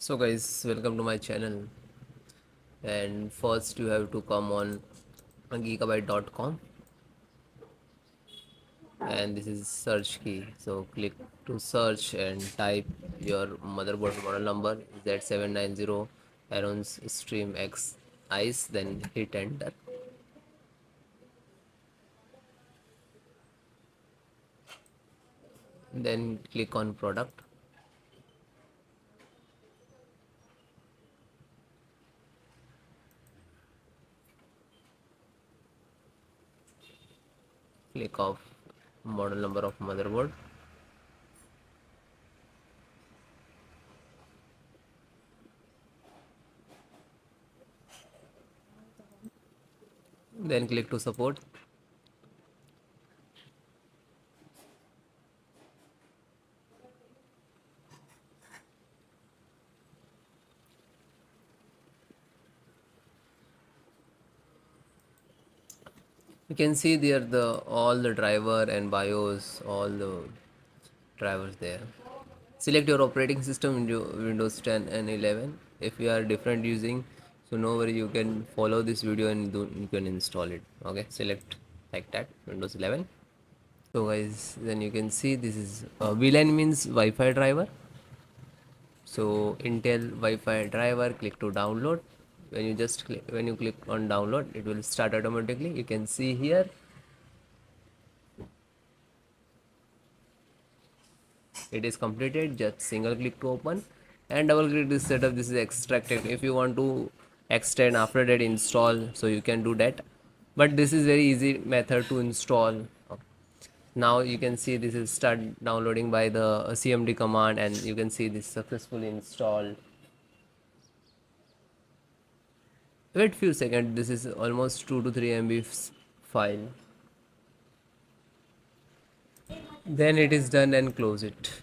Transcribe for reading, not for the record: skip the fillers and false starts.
So guys, welcome to my channel. And first you have to come on gigabyte.com, and this is search key. So click to search and type your motherboard model number Z790 AORUS XTREME X ICE, then hit enter. Then click on product. Click off model number of motherboard. Then click to support. You can see there the all the driver and BIOS, all the drivers there. Select your operating system in Windows 10 and 11. If you are different using, so no worry, you can follow this video and you can install it. Okay, select like that Windows 11. So guys, then you can see this is VLAN means Wi-Fi driver. So Intel Wi-Fi driver, click to download. When you click on download, it will start automatically. You can see here it is completed. Just single click to open and double click this setup. This is extracted. If you want to extend after that install, so you can do that, but this is very easy method to install. Now you can see this is start downloading by the cmd command, and you can see this successfully installed. Wait few seconds, this is almost 2 to 3 MB file. Then it is done and close it.